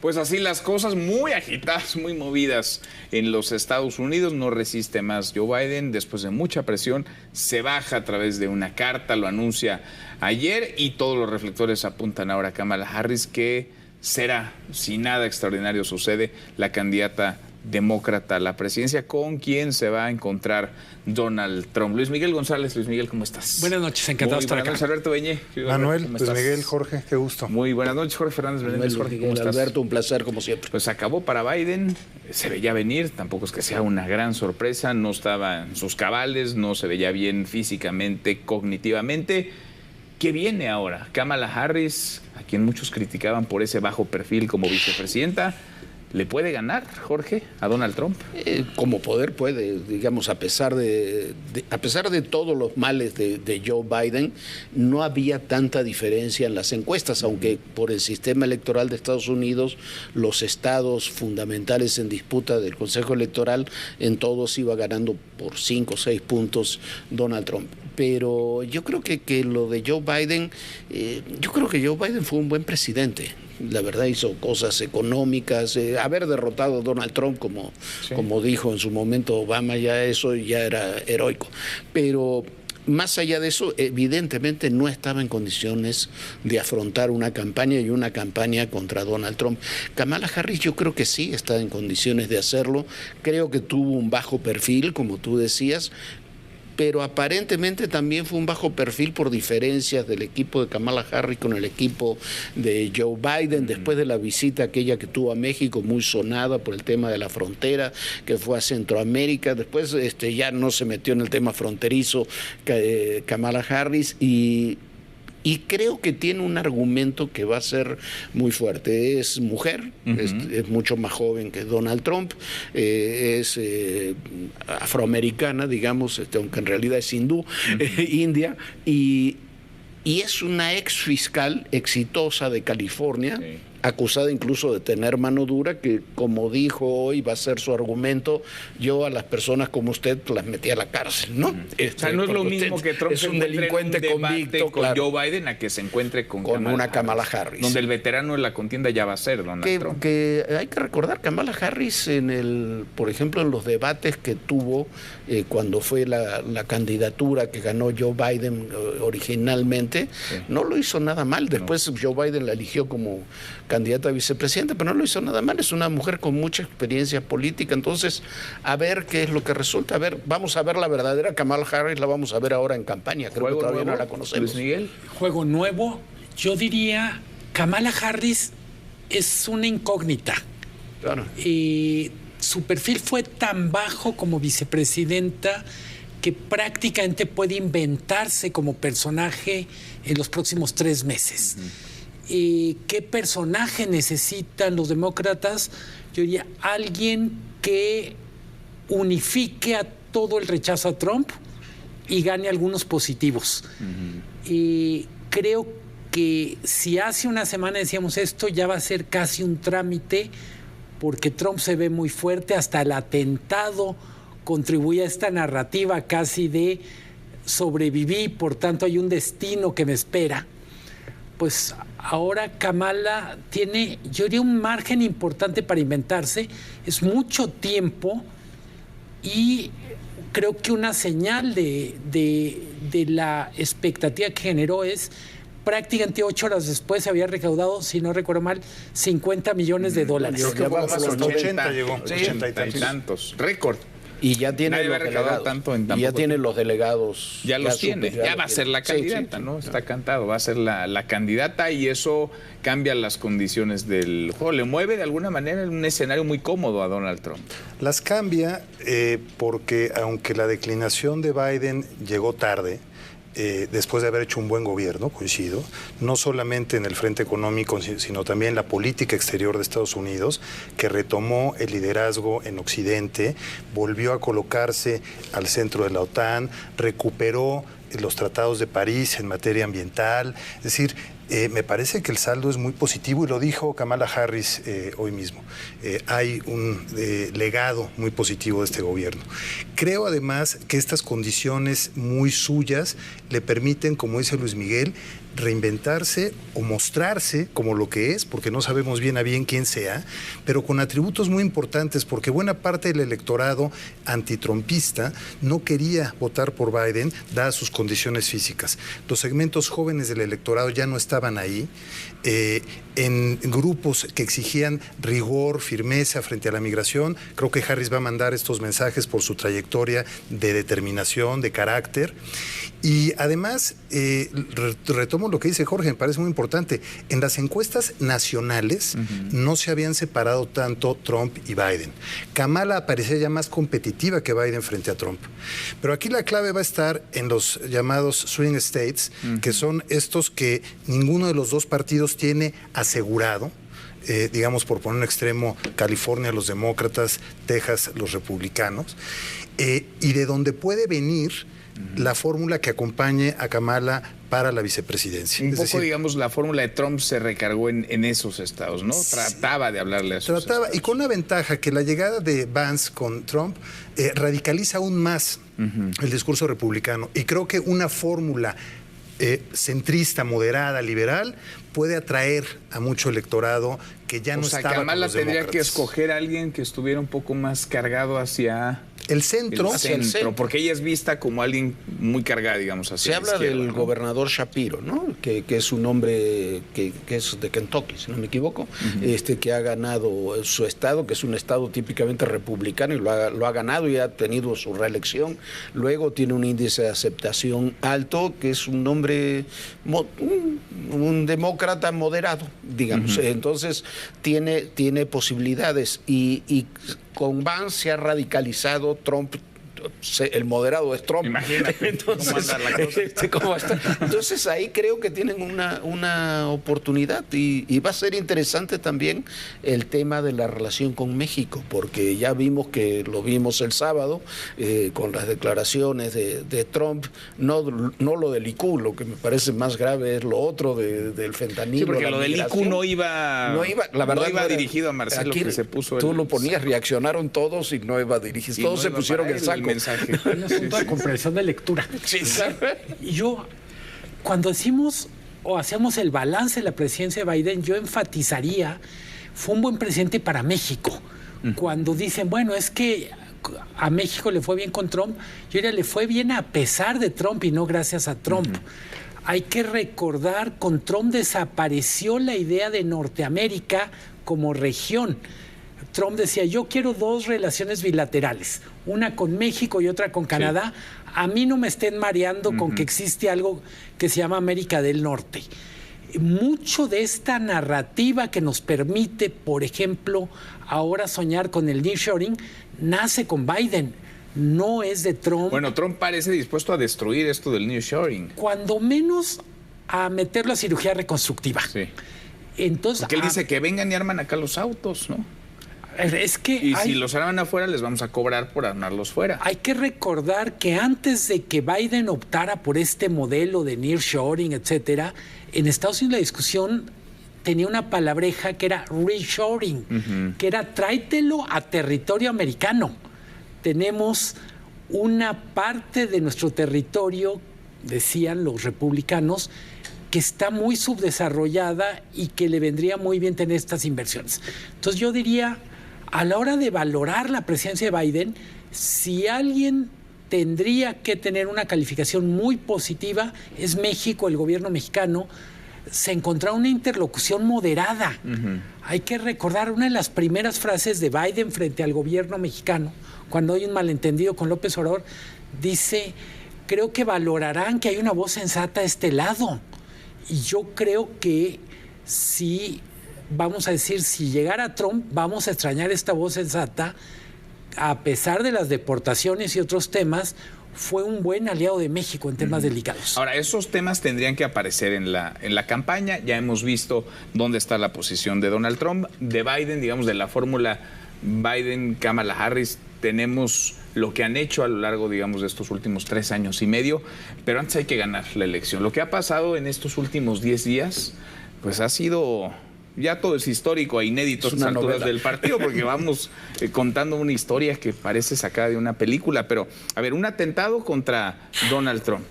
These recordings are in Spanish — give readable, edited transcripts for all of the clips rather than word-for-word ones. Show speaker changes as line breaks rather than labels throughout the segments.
Pues así las cosas, muy agitadas, muy movidas en los Estados Unidos. No resiste más Joe Biden. Después de mucha presión, se baja a través de una carta, lo anuncia ayer y todos los reflectores apuntan ahora a Kamala Harris, que será, si nada extraordinario sucede, la candidata demócrata a la presidencia, con quien se va a encontrar Donald Trump. Luis Miguel González. Luis Miguel, ¿cómo estás?
Buenas noches, encantado de estar acá.
Buenas noches, Alberto Beñé.
Manuel, Luis Miguel, Jorge, qué gusto.
Muy buenas noches, Jorge Fernández Menéndez. Jorge, ¿cómo estás?
Alberto, un placer como siempre.
Pues acabó para Biden, se veía venir, tampoco es que sea una gran sorpresa, no estaba en sus cabales, no se veía bien físicamente, cognitivamente. ¿Qué viene ahora? Kamala Harris, a quien muchos criticaban por ese bajo perfil como vicepresidenta, ¿le puede ganar, Jorge, a Donald Trump?
Como poder puede, digamos, a pesar de todos los males de Joe Biden, no había tanta diferencia en las encuestas, aunque por el sistema electoral de Estados Unidos, los estados fundamentales en disputa del Consejo Electoral, en todos iba ganando por 5 o 6 puntos Donald Trump. Pero yo creo que lo de Joe Biden, yo creo que Joe Biden fue un buen presidente. La verdad hizo cosas económicas, haber derrotado a Donald Trump como dijo en su momento Obama, ya eso ya era heroico. Pero más allá de eso, evidentemente no estaba en condiciones de afrontar una campaña y una campaña contra Donald Trump. Kamala Harris yo creo que sí está en condiciones de hacerlo. Creo que tuvo un bajo perfil, como tú decías, pero aparentemente también fue un bajo perfil por diferencias del equipo de Kamala Harris con el equipo de Joe Biden, después de la visita aquella que tuvo a México, muy sonada por el tema de la frontera, que fue a Centroamérica. Después ya no se metió en el tema fronterizo Kamala Harris y creo que tiene un argumento que va a ser muy fuerte. Es mujer, es mucho más joven que Donald Trump, es afroamericana, digamos, aunque en realidad es hindú, india, y es una ex fiscal exitosa de California, sí, acusada incluso de tener mano dura, que como dijo hoy va a ser su argumento, yo a las personas como usted las metí a la cárcel, ¿no?
O sea, no es lo mismo que Trump
es un delincuente convicto
con Joe Biden a que se encuentre con
una Kamala Harris.
Donde el veterano de la contienda ya va a ser Donald Trump.
Que hay que recordar, Kamala Harris, por ejemplo, en los debates que tuvo cuando fue la candidatura que ganó Joe Biden originalmente, sí, no lo hizo nada mal. Después Joe Biden la eligió como candidata a vicepresidenta, pero no lo hizo nada mal. Es una mujer con mucha experiencia política. Entonces, a ver qué es lo que resulta. A ver, vamos a ver la verdadera Kamala Harris, la vamos a ver ahora en campaña. Creo que todavía no la conocemos.
Luis Miguel.
Juego nuevo. Yo diría, Kamala Harris es una incógnita.
Claro.
Su perfil fue tan bajo como vicepresidenta que prácticamente puede inventarse como personaje en los próximos 3 meses. ¿Qué personaje necesitan los demócratas? Yo diría alguien que unifique a todo el rechazo a Trump y gane algunos positivos. Y creo que si hace una semana decíamos esto, ya va a ser casi un trámite, porque Trump se ve muy fuerte, hasta el atentado contribuye a esta narrativa casi de sobreviví, por tanto hay un destino que me espera. Pues ahora Kamala tiene, yo diría, un margen importante para inventarse, es mucho tiempo, y creo que una señal de la expectativa que generó es prácticamente 8 horas después se había recaudado, si no recuerdo mal, $50 millones.
Creo que
vamos
a los 80 llegó,
80 y tantos. Récord.
Y ya tiene los delegados. Y ya tiene los delegados.
Ya los tiene. Ya va a ser la candidata, ¿no? Está cantado. Va a ser la candidata, y eso cambia las condiciones del juego. Le mueve de alguna manera en un escenario muy cómodo a Donald Trump.
Las cambia porque aunque la declinación de Biden llegó tarde, después de haber hecho un buen gobierno, coincido, no solamente en el frente económico, sino también en la política exterior de Estados Unidos, que retomó el liderazgo en Occidente, volvió a colocarse al centro de la OTAN, recuperó los tratados de París en materia ambiental. Es decir, me parece que el saldo es muy positivo, y lo dijo Kamala Harris hoy mismo. Hay un legado muy positivo de este gobierno. Creo además que estas condiciones muy suyas le permiten, como dice Luis Miguel, reinventarse o mostrarse como lo que es, porque no sabemos bien a bien quién sea, pero con atributos muy importantes, porque buena parte del electorado antitrumpista no quería votar por Biden, dadas sus condiciones físicas. Los segmentos jóvenes del electorado ya no estaban ahí. En grupos que exigían rigor, firmeza frente a la migración, creo que Harris va a mandar estos mensajes por su trayectoria de determinación, de carácter. Y además, retomo lo que dice Jorge, me parece muy importante. En las encuestas nacionales no se habían separado tanto Trump y Biden. Kamala aparecía ya más competitiva que Biden frente a Trump. Pero aquí la clave va a estar en los llamados swing states, que son estos que ninguno de los dos partidos tiene asegurado. Digamos, por poner un extremo, California los demócratas, Texas los republicanos, y de donde puede venir la fórmula que acompañe a Kamala para la vicepresidencia.
Un poco, digamos, la fórmula de Trump se recargó en esos estados, ¿no? Trataba de hablarle a esos estados.
Y con una ventaja, que la llegada de Vance con Trump radicaliza aún más el discurso republicano. Y creo que una fórmula centrista, moderada, liberal, puede atraer a mucho electorado que ya no estaba con los
Kamala tendría
demócratas.
que escoger a alguien que estuviera un poco más cargado hacia
el centro,
porque ella es vista como alguien muy cargada, digamos, hacia
se habla del gobernador Shapiro, ¿no? Que es un hombre que es de Kentucky, si no me equivoco, que ha ganado su estado, que es un estado típicamente republicano, y lo ha ganado y ha tenido su reelección. Luego tiene un índice de aceptación alto, que es un hombre, un demócrata moderado, digamos. Entonces tiene posibilidades, y con Vance se ha radicalizado Trump. El moderado es Trump.
Imagínate.
Entonces, ¿cómo va a estar? Entonces ahí creo que tienen una oportunidad, y va a ser interesante también el tema de la relación con México, porque ya vimos lo vimos el sábado con las declaraciones de Trump, no lo del IQ, lo que me parece más grave es lo otro del fentanilo.
Sí, porque lo del IQ no iba
la verdad,
no iba dirigido a Marcelo, que se puso.
Tú lo ponías, reaccionaron todos y no iba dirigido. Todos
no
se pusieron el saco.
Mensaje.
Un asunto de comprensión de lectura.
Sí.
Y yo, cuando decimos o hacemos el balance de la presidencia de Biden, yo enfatizaría, fue un buen presidente para México. Cuando dicen, bueno, es que a México le fue bien con Trump, yo diría, le fue bien a pesar de Trump y no gracias a Trump. Hay que recordar, con Trump desapareció la idea de Norteamérica como región. Trump decía, yo quiero 2 relaciones bilaterales, una con México y otra con Canadá. Sí. A mí no me estén mareando con que existe algo que se llama América del Norte. Mucho de esta narrativa que nos permite, por ejemplo, ahora soñar con el nearshoring, nace con Biden, no es de Trump.
Bueno, Trump parece dispuesto a destruir esto del nearshoring.
Cuando menos a meterlo a cirugía reconstructiva.
Sí.
Entonces,
porque él dice que vengan y arman acá los autos, ¿no?
Es que
si los arman afuera, les vamos a cobrar por armarlos fuera.
Hay que recordar que antes de que Biden optara por este modelo de nearshoring, etcétera, en Estados Unidos la discusión tenía una palabreja que era reshoring, que era tráetelo a territorio americano. Tenemos una parte de nuestro territorio, decían los republicanos, que está muy subdesarrollada y que le vendría muy bien tener estas inversiones. Entonces yo diría, a la hora de valorar la presidencia de Biden, si alguien tendría que tener una calificación muy positiva, es México, el gobierno mexicano. Se encontró una interlocución moderada. Hay que recordar una de las primeras frases de Biden frente al gobierno mexicano, cuando hay un malentendido con López Obrador, dice, creo que valorarán que hay una voz sensata a este lado. Y yo creo que si, vamos a decir, si llegara Trump, vamos a extrañar esta voz sensata. A pesar de las deportaciones y otros temas, fue un buen aliado de México en temas delicados.
Ahora, esos temas tendrían que aparecer en la campaña. Ya hemos visto dónde está la posición de Donald Trump, de Biden, digamos, de la fórmula Biden-Kamala Harris. Tenemos lo que han hecho a lo largo, digamos, de estos últimos 3 años y medio, pero antes hay que ganar la elección. Lo que ha pasado en estos últimos 10 días, pues ha sido, ya todo es histórico e inédito a estas alturas del partido, porque vamos contando una historia que parece sacada de una película. Pero, a ver, un atentado contra Donald Trump.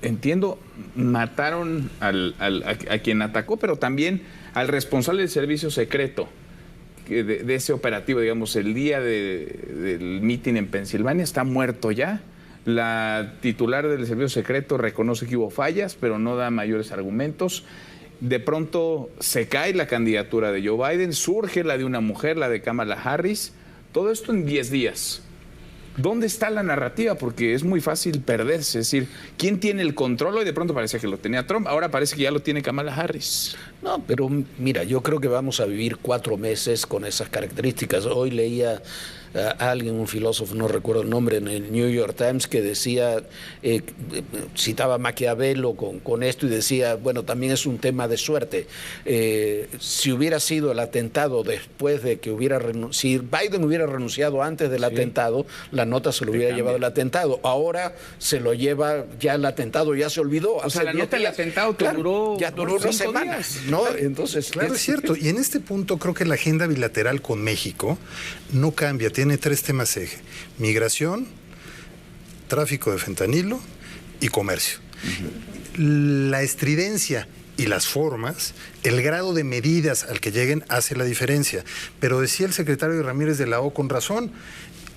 entiendo, mataron a quien atacó, pero también al responsable del servicio secreto de ese operativo, digamos, el día del mitin en Pensilvania, está muerto ya. La titular del servicio secreto reconoce que hubo fallas, pero no da mayores argumentos. De pronto se cae la candidatura de Joe Biden, surge la de una mujer, la de Kamala Harris. Todo esto en 10 días. ¿Dónde está la narrativa? Porque es muy fácil perderse. Es decir, ¿quién tiene el control? Hoy de pronto parecía que lo tenía Trump, ahora parece que ya lo tiene Kamala Harris.
No, pero mira, yo creo que vamos a vivir 4 meses con esas características. Hoy leía a alguien, un filósofo, no recuerdo el nombre, en el New York Times, que decía, citaba a Maquiavelo con esto y decía, bueno, también es un tema de suerte. Si hubiera sido el atentado después de que si Biden hubiera renunciado antes del atentado, la nota se lo hubiera llevado el atentado. Ahora se lo lleva ya el atentado, ya se olvidó.
O sea, la nota del atentado duró
una semana, ¿no? Entonces,
claro, es cierto. Y en este punto creo que la agenda bilateral con México no cambia. Tiene 3 temas eje: migración, tráfico de fentanilo y comercio. La estridencia y las formas, el grado de medidas al que lleguen hace la diferencia. Pero decía el secretario Ramírez de la O con razón,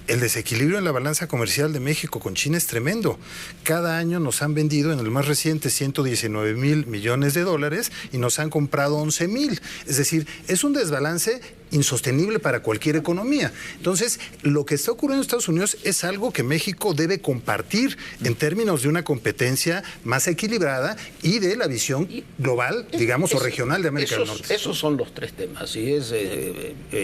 el desequilibrio en la balanza comercial de México con China es tremendo. Cada año nos han vendido, en el más reciente, 119,000 millones de dólares y nos han comprado 11,000. Es decir, es un desbalance insostenible para cualquier economía. Entonces, lo que está ocurriendo en Estados Unidos es algo que México debe compartir en términos de una competencia más equilibrada y de la visión global, digamos, o regional de América del Norte.
Esos son los 3 temas. Y es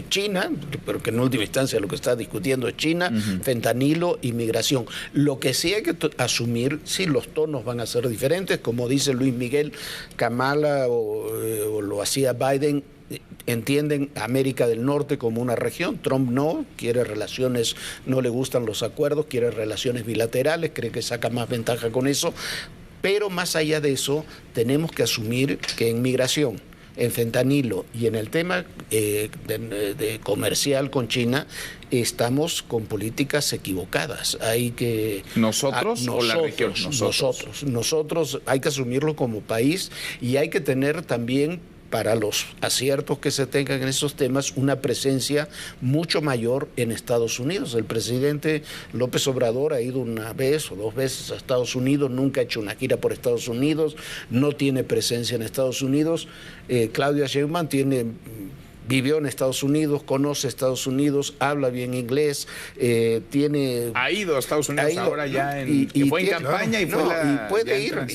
China, pero que en última instancia lo que está discutiendo es China, fentanilo y migración. Lo que sí hay que asumir, sí, los tonos van a ser diferentes, como dice Luis Miguel, Kamala o lo hacía Biden, entienden a América del Norte como una región. Trump no, quiere relaciones, no le gustan los acuerdos, quiere relaciones bilaterales, cree que saca más ventaja con eso. Pero más allá de eso, tenemos que asumir que en migración, en fentanilo y en el tema de comercial con China, estamos con políticas equivocadas. Hay que...
¿Nosotros o la región?
Nosotros hay que asumirlo como país y hay que tener también, para los aciertos que se tengan en esos temas, una presencia mucho mayor en Estados Unidos. El presidente López Obrador ha ido 1 vez o 2 veces a Estados Unidos, nunca ha hecho una gira por Estados Unidos, no tiene presencia en Estados Unidos. Claudia Sheinbaum vivió en Estados Unidos, conoce Estados Unidos, habla bien inglés,
ha ido a Estados Unidos ahora ya fue en campaña y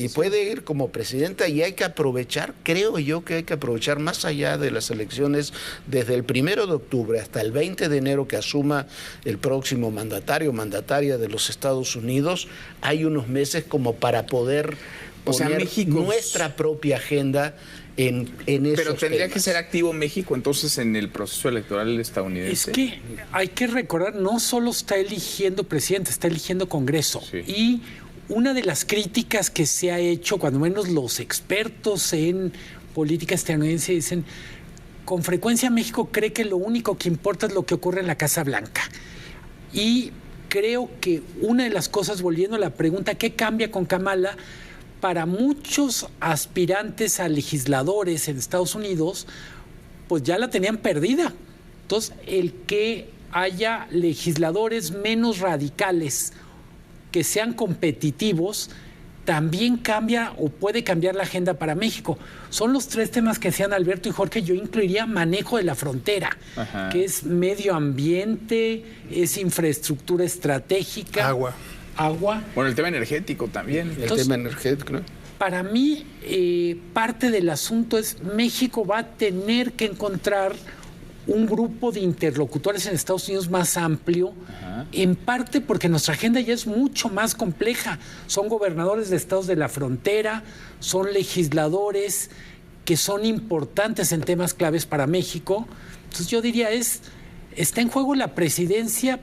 puede ir como presidenta, y hay que aprovechar, creo yo que hay que aprovechar más allá de las elecciones, desde el 1 de octubre hasta el 20 de enero que asuma el próximo mandatario o mandataria de los Estados Unidos, hay unos meses como para poder poner nuestra propia agenda en esos
Pero tendría
temas.
que ser activo México entonces en el proceso electoral estadounidense.
Es que hay que recordar, no solo está eligiendo presidente, está eligiendo Congreso.
Sí.
Y una de las críticas que se ha hecho, cuando menos los expertos en política estadounidense dicen, con frecuencia México cree que lo único que importa es lo que ocurre en la Casa Blanca. Y creo que una de las cosas, volviendo a la pregunta, ¿qué cambia con Kamala? Para muchos aspirantes a legisladores en Estados Unidos, pues ya la tenían perdida. Entonces, el que haya legisladores menos radicales, que sean competitivos, también cambia o puede cambiar la agenda para México. Son los 3 temas que decían Alberto y Jorge. Yo incluiría manejo de la frontera, que es medio ambiente, es infraestructura estratégica. Agua.
Bueno, el tema energético también.
Entonces, tema energético, ¿no?
Para mí, parte del asunto es México va a tener que encontrar un grupo de interlocutores en Estados Unidos más amplio, en parte porque nuestra agenda ya es mucho más compleja. Son gobernadores de estados de la frontera, son legisladores que son importantes en temas claves para México. Entonces yo diría, está en juego la presidencia,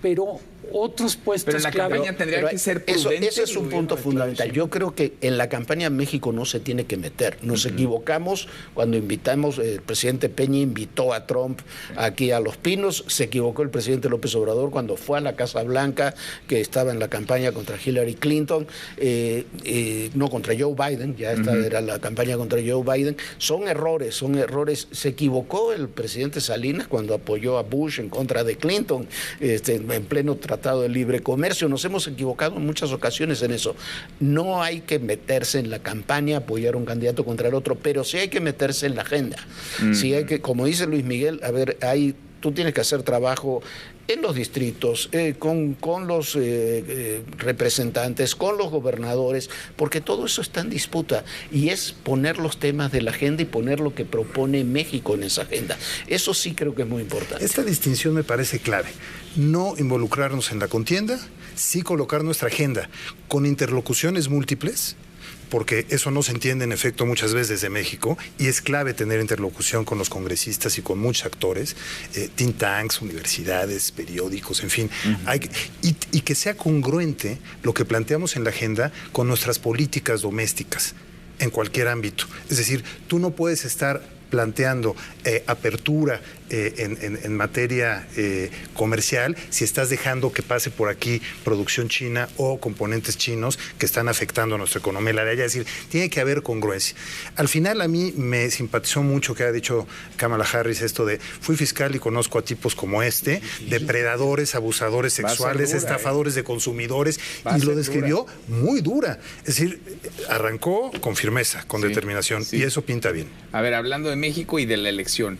pero otros puestos
Pero en la
clave.
campaña tendría que ser prudente.
Eso es un punto fundamental. Yo creo que en la campaña México no se tiene que meter. Nos equivocamos cuando invitamos, el presidente Peña invitó a Trump aquí a Los Pinos, se equivocó el presidente López Obrador cuando fue a la Casa Blanca, que estaba en la campaña contra Hillary Clinton, no contra Joe Biden, ya esta era la campaña contra Joe Biden. Son errores. Se equivocó el presidente Salinas cuando apoyó a Bush en contra de Clinton, en pleno Tratado de Libre Comercio. Nos hemos equivocado en muchas ocasiones en eso. No hay que meterse en la campaña, apoyar a un candidato contra el otro, pero sí hay que meterse en la agenda. Sí hay que, como dice Luis Miguel, a ver, tú tienes que hacer trabajo en los distritos, con los representantes, con los gobernadores, porque todo eso está en disputa y es poner los temas de la agenda y poner lo que propone México en esa agenda. Eso sí creo que es muy importante.
Esta distinción me parece clave. No involucrarnos en la contienda, sí colocar nuestra agenda con interlocuciones múltiples, porque eso no se entiende en efecto muchas veces desde México, y es clave tener interlocución con los congresistas y con muchos actores, think tanks, universidades, periódicos, en fin, y que sea congruente lo que planteamos en la agenda con nuestras políticas domésticas en cualquier ámbito. Es decir, tú no puedes estar planteando apertura en materia comercial si estás dejando que pase por aquí producción china o componentes chinos que están afectando a nuestra economía. Es decir, tiene que haber congruencia. Al final a mí me simpatizó mucho que ha dicho Kamala Harris esto de fui fiscal y conozco a tipos como depredadores, abusadores sexuales, estafadores de consumidores, y lo describió muy dura. Es decir, arrancó con firmeza, con determinación, y eso pinta bien.
A ver, hablando de México y de la elección,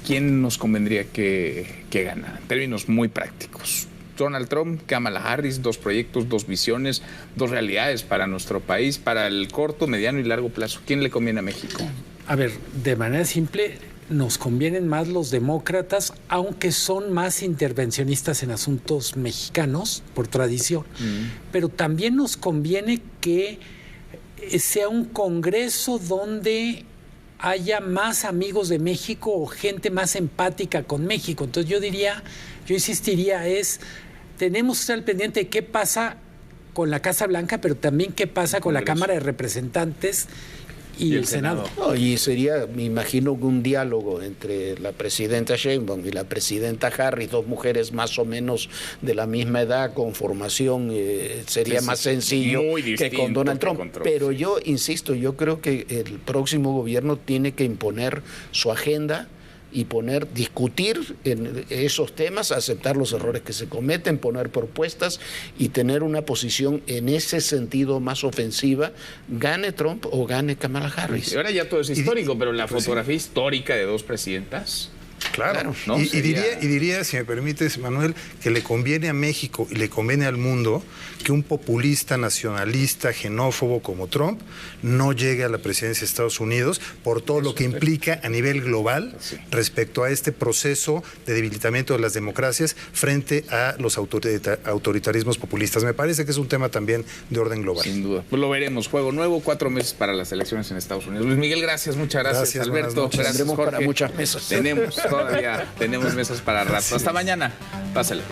¿quién nos convendría que gana? En términos muy prácticos. Donald Trump, Kamala Harris, 2 proyectos, 2 visiones, 2 realidades para nuestro país, para el corto, mediano y largo plazo. ¿Quién le conviene a México?
A ver, de manera simple, nos convienen más los demócratas, aunque son más intervencionistas en asuntos mexicanos, por tradición. Pero también nos conviene que sea un Congreso donde haya más amigos de México o gente más empática con México. Entonces yo insistiría, tenemos que estar al pendiente de qué pasa con la Casa Blanca, pero también qué pasa con la Cámara de Representantes y el Senado.
No, y sería, me imagino, un diálogo entre la presidenta Sheinbaum y la presidenta Harris, 2 mujeres más o menos de la misma edad, con formación, sería más sencillo que con Donald Trump. Pero yo insisto, yo creo que el próximo gobierno tiene que imponer su agenda y discutir en esos temas, aceptar los errores que se cometen, poner propuestas y tener una posición en ese sentido más ofensiva, gane Trump o gane Kamala Harris.
Y ahora ya todo es histórico, pero la fotografía histórica de 2 presidentas.
Claro,
¿no?
y diría, si me permites, Manuel, que le conviene a México y le conviene al mundo que un populista, nacionalista, xenófobo como Trump no llegue a la presidencia de Estados Unidos por todo lo que implica a nivel global respecto a este proceso de debilitamiento de las democracias frente a los autoritarismos populistas. Me parece que es un tema también de orden global.
Sin duda. Pues lo veremos. Juego nuevo, 4 meses para las elecciones en Estados Unidos. Luis Miguel, gracias, muchas gracias. Alberto, gracias,
tendremos
Jorge.
para muchas mesas.
Tenemos mesas para rato. Hasta mañana. Pásale.